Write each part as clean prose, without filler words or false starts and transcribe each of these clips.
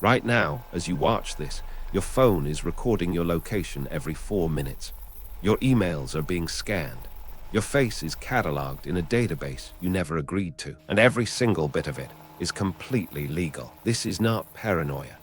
Right now, as you watch this, your phone is recording your location every 4 minutes. Your emails are being scanned. Your face is cataloged in a database you never agreed to, and every single bit of it is completely legal. This is not paranoia.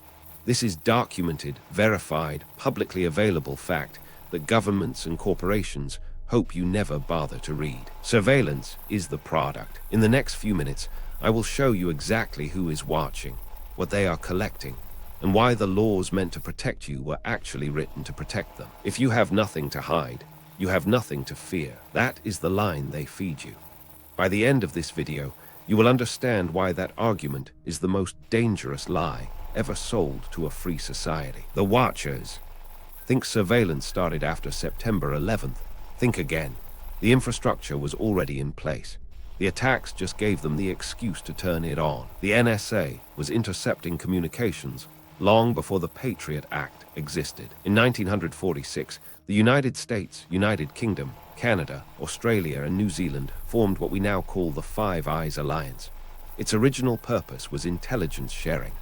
This is documented, verified, publicly available fact that governments and corporations hope you never bother to read. Surveillance is the product. In the next few minutes, I will show you exactly who is watching, what they are collecting, and why the laws meant to protect you were actually written to protect them. If you have nothing to hide, you have nothing to fear. That is the line they feed you. By the end of this video, you will understand why that argument is the most dangerous lie ever sold to a free society. The Watchers think surveillance started after September 11th. Think again. The infrastructure was already in place. The attacks just gave them the excuse to turn it on. The NSA was intercepting communications long before the Patriot Act existed. In 1946, the United States, United Kingdom, Canada, Australia, and New Zealand formed what we now call the Five Eyes Alliance. Its original purpose was intelligence sharing.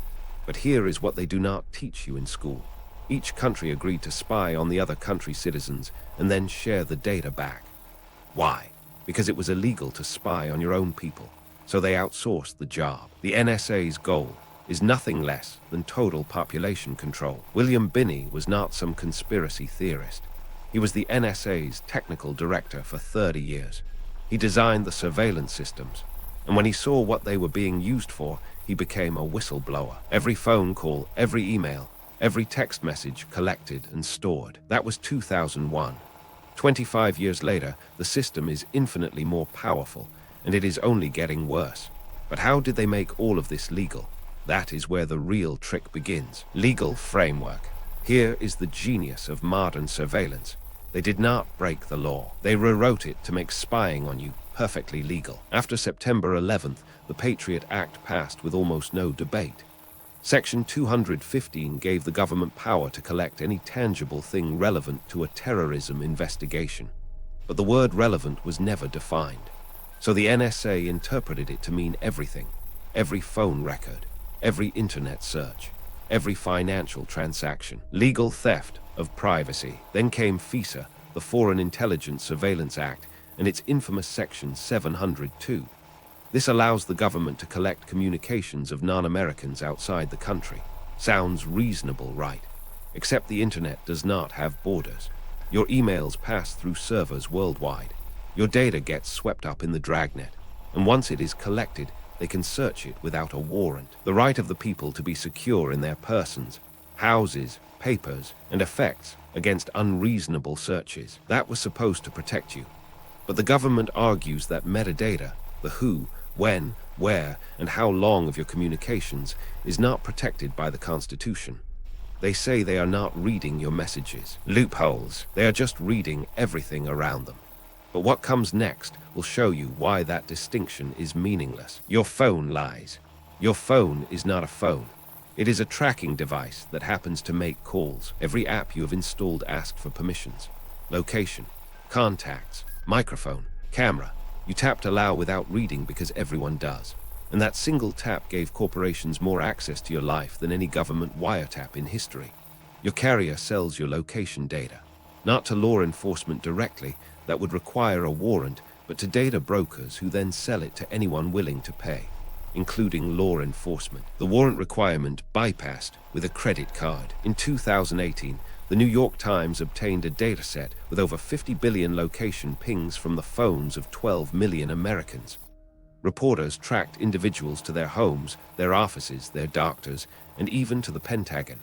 But here is what they do not teach you in school. Each country agreed to spy on the other country's citizens and then share the data back. Why? Because it was illegal to spy on your own people, so they outsourced the job. The NSA's goal is nothing less than total population control. William Binney was not some conspiracy theorist. He was the NSA's technical director for 30 years. He designed the surveillance systems, and when he saw what they were being used for, he became a whistleblower. Every phone call, every email, every text message collected and stored. That was 2001. 25 years later, the system is infinitely more powerful, and it is only getting worse. But how did they make all of this legal? That is where the real trick begins. Legal framework. Here is the genius of modern surveillance. They did not break the law. They rewrote it to make spying on you perfectly legal. After September 11th, the Patriot Act passed with almost no debate. Section 215 gave the government power to collect any tangible thing relevant to a terrorism investigation. But the word relevant was never defined. So the NSA interpreted it to mean everything. Every phone record, every internet search, every financial transaction. Legal theft of privacy. Then came FISA, the Foreign Intelligence Surveillance Act, and its infamous Section 702. This allows the government to collect communications of non-Americans outside the country. Sounds reasonable, right? Except the internet does not have borders. Your emails pass through servers worldwide. Your data gets swept up in the dragnet, and once it is collected, they can search it without a warrant. The right of the people to be secure in their persons, houses, papers, and effects against unreasonable searches. That was supposed to protect you. But the government argues that metadata, the who, when, where, and how long of your communications, is not protected by the Constitution. They say they are not reading your messages. Loopholes. They are just reading everything around them. But what comes next will show you why that distinction is meaningless. Your phone lies. Your phone is not a phone. It is a tracking device that happens to make calls. Every app you have installed asks for permissions, location, contacts, microphone, camera. You tapped allow without reading because everyone does. And that single tap gave corporations more access to your life than any government wiretap in history. Your carrier sells your location data, not to law enforcement directly, that would require a warrant, but to data brokers who then sell it to anyone willing to pay, including law enforcement. The warrant requirement bypassed with a credit card. In 2018, the New York Times obtained a dataset with over 50 billion location pings from the phones of 12 million Americans. Reporters tracked individuals to their homes, their offices, their doctors, and even to the Pentagon,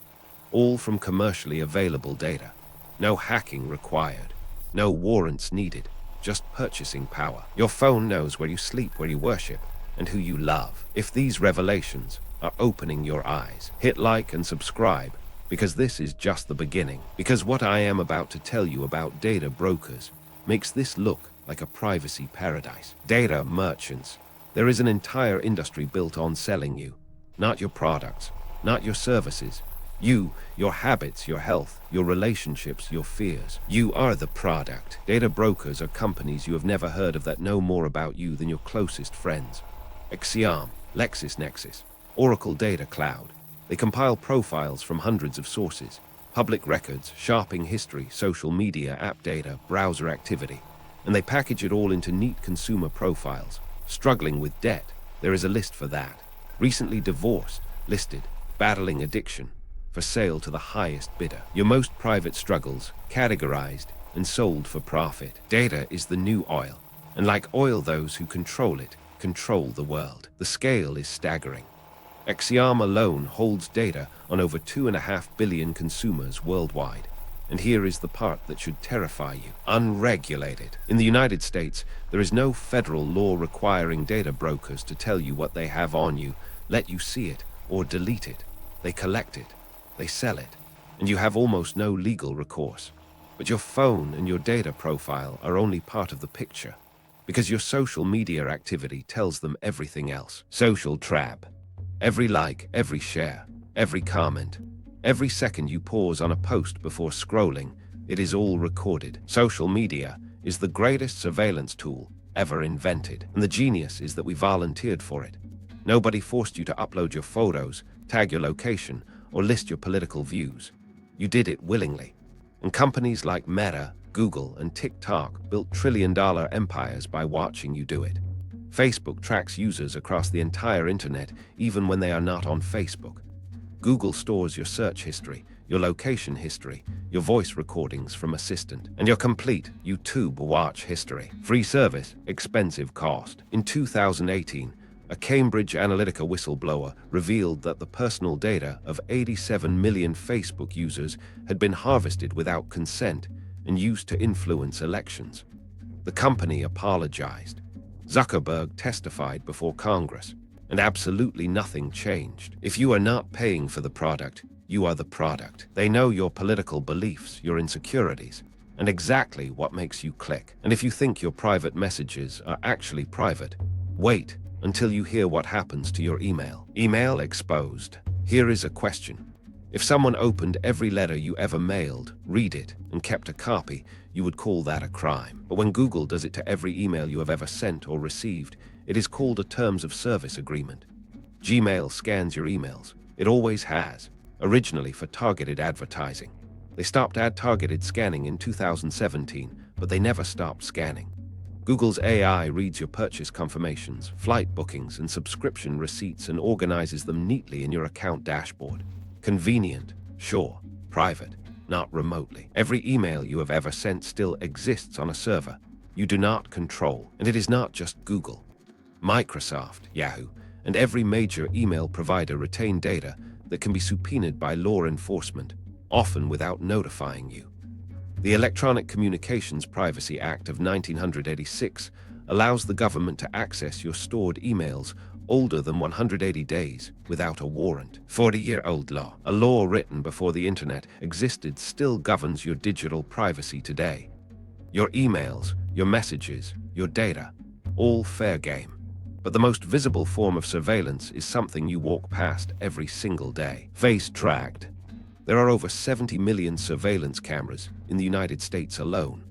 all from commercially available data. No hacking required, no warrants needed, just purchasing power. Your phone knows where you sleep, where you worship, and who you love. If these revelations are opening your eyes, hit like and subscribe, because this is just the beginning. Because what I am about to tell you about data brokers makes this look like a privacy paradise. Data merchants. There is an entire industry built on selling you, not your products, not your services. You, your habits, your health, your relationships, your fears. You are the product. Data brokers are companies you have never heard of that know more about you than your closest friends. Axiom, LexisNexis, Oracle Data Cloud. They compile profiles from hundreds of sources, public records, shopping history, social media, app data, browser activity, and they package it all into neat consumer profiles. Struggling with debt, there is a list for that. Recently divorced, listed, battling addiction, for sale to the highest bidder. Your most private struggles, categorized and sold for profit. Data is the new oil, and like oil, those who control it control the world. The scale is staggering. Axiom alone holds data on over 2.5 billion consumers worldwide. And here is the part that should terrify you. Unregulated. In the United States, there is no federal law requiring data brokers to tell you what they have on you, let you see it, or delete it. They collect it. They sell it. And you have almost no legal recourse. But your phone and your data profile are only part of the picture, because your social media activity tells them everything else. Social trap. Every like, every share, every comment, every second you pause on a post before scrolling, it is all recorded. Social media is the greatest surveillance tool ever invented, and the genius is that we volunteered for it. Nobody forced you to upload your photos, tag your location, or list your political views. You did it willingly. And companies like Meta, Google, and TikTok built trillion-dollar empires by watching you do it. Facebook tracks users across the entire internet, even when they are not on Facebook. Google stores your search history, your location history, your voice recordings from Assistant, and your complete YouTube watch history. Free service, expensive cost. In 2018, a Cambridge Analytica whistleblower revealed that the personal data of 87 million Facebook users had been harvested without consent and used to influence elections. The company apologized. Zuckerberg testified before Congress, and absolutely nothing changed. If you are not paying for the product, you are the product. They know your political beliefs, your insecurities, and exactly what makes you click. And if you think your private messages are actually private, wait until you hear what happens to your email. Email exposed. Here is a question. If someone opened every letter you ever mailed, read it, and kept a copy, you would call that a crime. But when Google does it to every email you have ever sent or received, it is called a terms of service agreement. Gmail scans your emails. It always has, originally for targeted advertising. They stopped ad-targeted scanning in 2017, but they never stopped scanning. Google's AI reads your purchase confirmations, flight bookings, and subscription receipts and organizes them neatly in your account dashboard. Convenient, sure, private, not remotely. Every email you have ever sent still exists on a server you do not control. And it is not just Google. Microsoft, Yahoo, and every major email provider retain data that can be subpoenaed by law enforcement, often without notifying you. The Electronic Communications Privacy Act of 1986 allows the government to access your stored emails older than 180 days without a warrant. 40-year-old law. A law written before the internet existed still governs your digital privacy today. Your emails, your messages, your data, all fair game. But the most visible form of surveillance is something you walk past every single day. Face tracked. There are over 70 million surveillance cameras in the United States alone.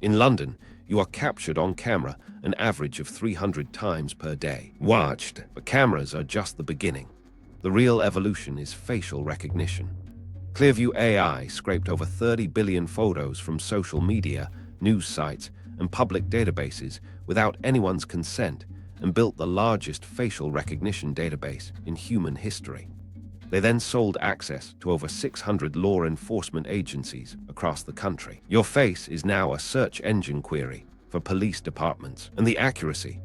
In London, you are captured on camera an average of 300 times per day. Watched, but cameras are just the beginning. The real evolution is facial recognition. Clearview AI scraped over 30 billion photos from social media, news sites, and public databases without anyone's consent and built the largest facial recognition database in human history. They then sold access to over 600 law enforcement agencies across the country. Your face is now a search engine query for police departments. And the accuracy.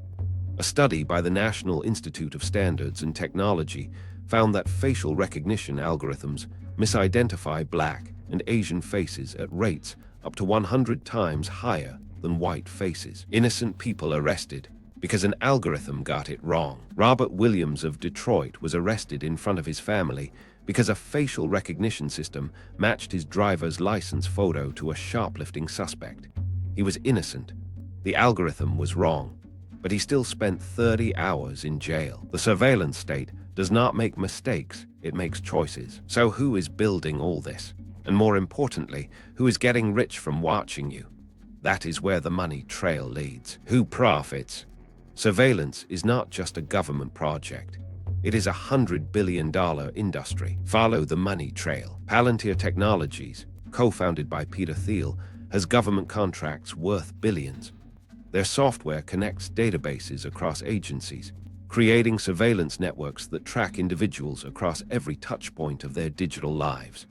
A study by the National Institute of Standards and Technology found that facial recognition algorithms misidentify Black and Asian faces at rates up to 100 times higher than white faces. Innocent people arrested because an algorithm got it wrong. Robert Williams of Detroit was arrested in front of his family because a facial recognition system matched his driver's license photo to a shoplifting suspect. He was innocent. The algorithm was wrong, but he still spent 30 hours in jail. The surveillance state does not make mistakes, it makes choices. So who is building all this? And more importantly, who is getting rich from watching you? That is where the money trail leads. Who profits? Surveillance is not just a government project. It is $100 billion industry. Follow the money trail. Palantir Technologies, co-founded by Peter Thiel, has government contracts worth billions. Their software connects databases across agencies, creating surveillance networks that track individuals across every touchpoint of their digital lives.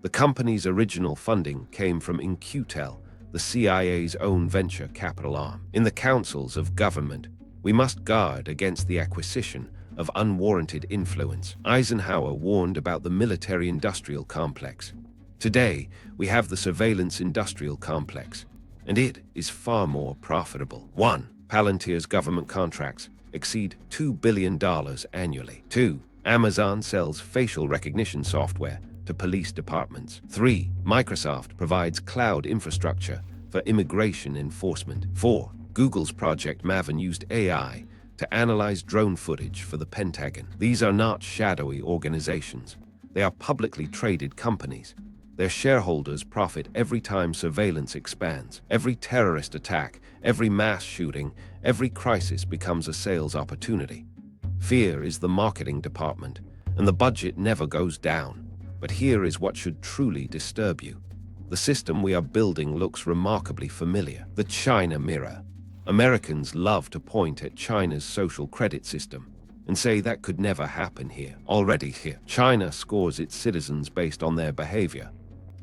The company's original funding came from In-Q-Tel, the CIA's own venture capital arm. In the councils of government, we must guard against the acquisition of unwarranted influence. Eisenhower warned about the military-industrial complex. Today, we have the surveillance-industrial complex, and it is far more profitable. 1. Palantir's government contracts exceed $2 billion annually. 2. Amazon sells facial recognition software to police departments. 3. Microsoft provides cloud infrastructure for immigration enforcement. 4. Google's Project Maven used AI to analyze drone footage for the Pentagon. These are not shadowy organizations. They are publicly traded companies. Their shareholders profit every time surveillance expands. Every terrorist attack, every mass shooting, every crisis becomes a sales opportunity. Fear is the marketing department, and the budget never goes down. But here is what should truly disturb you. The system we are building looks remarkably familiar. The China mirror. Americans love to point at China's social credit system and say that could never happen here. Already here, China scores its citizens based on their behavior,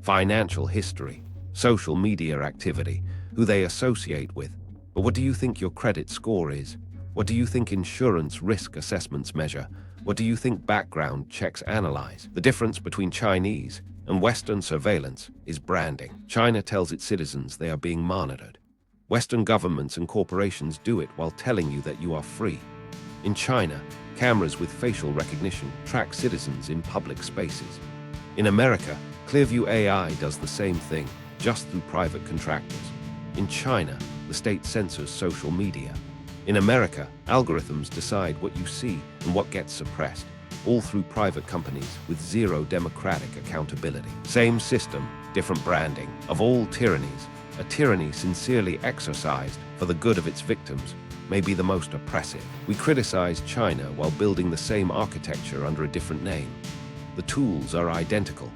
financial history, social media activity, who they associate with. But what do you think your credit score is? What do you think insurance risk assessments measure? What do you think background checks analyze? The difference between Chinese and Western surveillance is branding. China tells its citizens they are being monitored. Western governments and corporations do it while telling you that you are free. In China, cameras with facial recognition track citizens in public spaces. In America, Clearview AI does the same thing, just through private contractors. In China, the state censors social media. In America, algorithms decide what you see and what gets suppressed, all through private companies with zero democratic accountability. Same system, different branding. Of all tyrannies, a tyranny sincerely exercised for the good of its victims may be the most oppressive. We criticize China while building the same architecture under a different name. The tools are identical.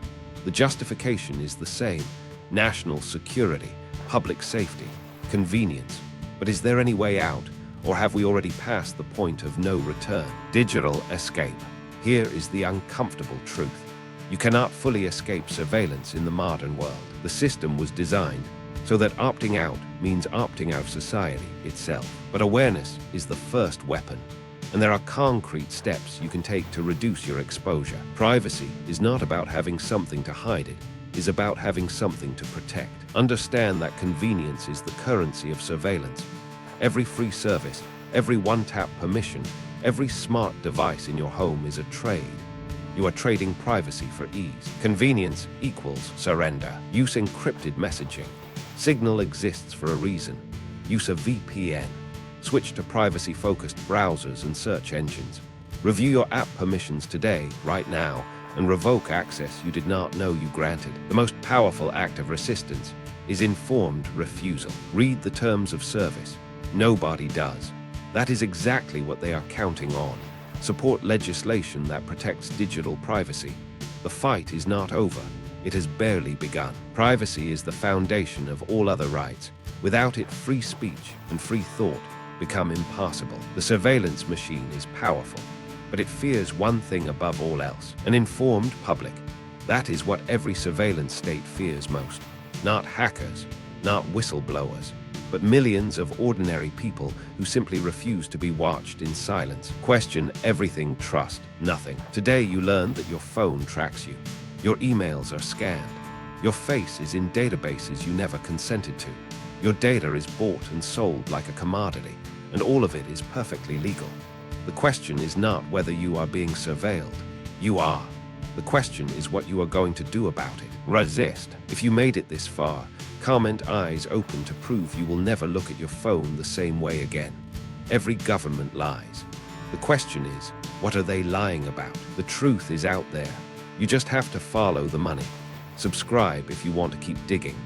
The justification is the same: national security, public safety, convenience. But is there any way out, or have we already passed the point of no return? Digital escape. Here is the uncomfortable truth. You cannot fully escape surveillance in the modern world. The system was designed so that opting out means opting out of society itself. But awareness is the first weapon, and there are concrete steps you can take to reduce your exposure. Privacy is not about having something to hide, it is about having something to protect. Understand that convenience is the currency of surveillance. Every free service, every one-tap permission, every smart device in your home is a trade. You are trading privacy for ease. Convenience equals surrender. Use encrypted messaging. Signal exists for a reason. Use a VPN. Switch to privacy-focused browsers and search engines. Review your app permissions today, right now, and revoke access you did not know you granted. The most powerful act of resistance is informed refusal. Read the terms of service. Nobody does. That is exactly what they are counting on. Support legislation that protects digital privacy. The fight is not over. It has barely begun. Privacy is the foundation of all other rights. Without it, free speech and free thought become impossible. The surveillance machine is powerful, but it fears one thing above all else: an informed public. That is what every surveillance state fears most. Not hackers, not whistleblowers, but millions of ordinary people who simply refuse to be watched in silence. Question everything, trust nothing. Today you learned that your phone tracks you. Your emails are scanned. Your face is in databases you never consented to. Your data is bought and sold like a commodity, and all of it is perfectly legal. The question is not whether you are being surveilled. You are. The question is what you are going to do about it. Resist. If you made it this far, comment eyes open to prove you will never look at your phone the same way again. Every government lies. The question is, what are they lying about? The truth is out there. You just have to follow the money. Subscribe if you want to keep digging.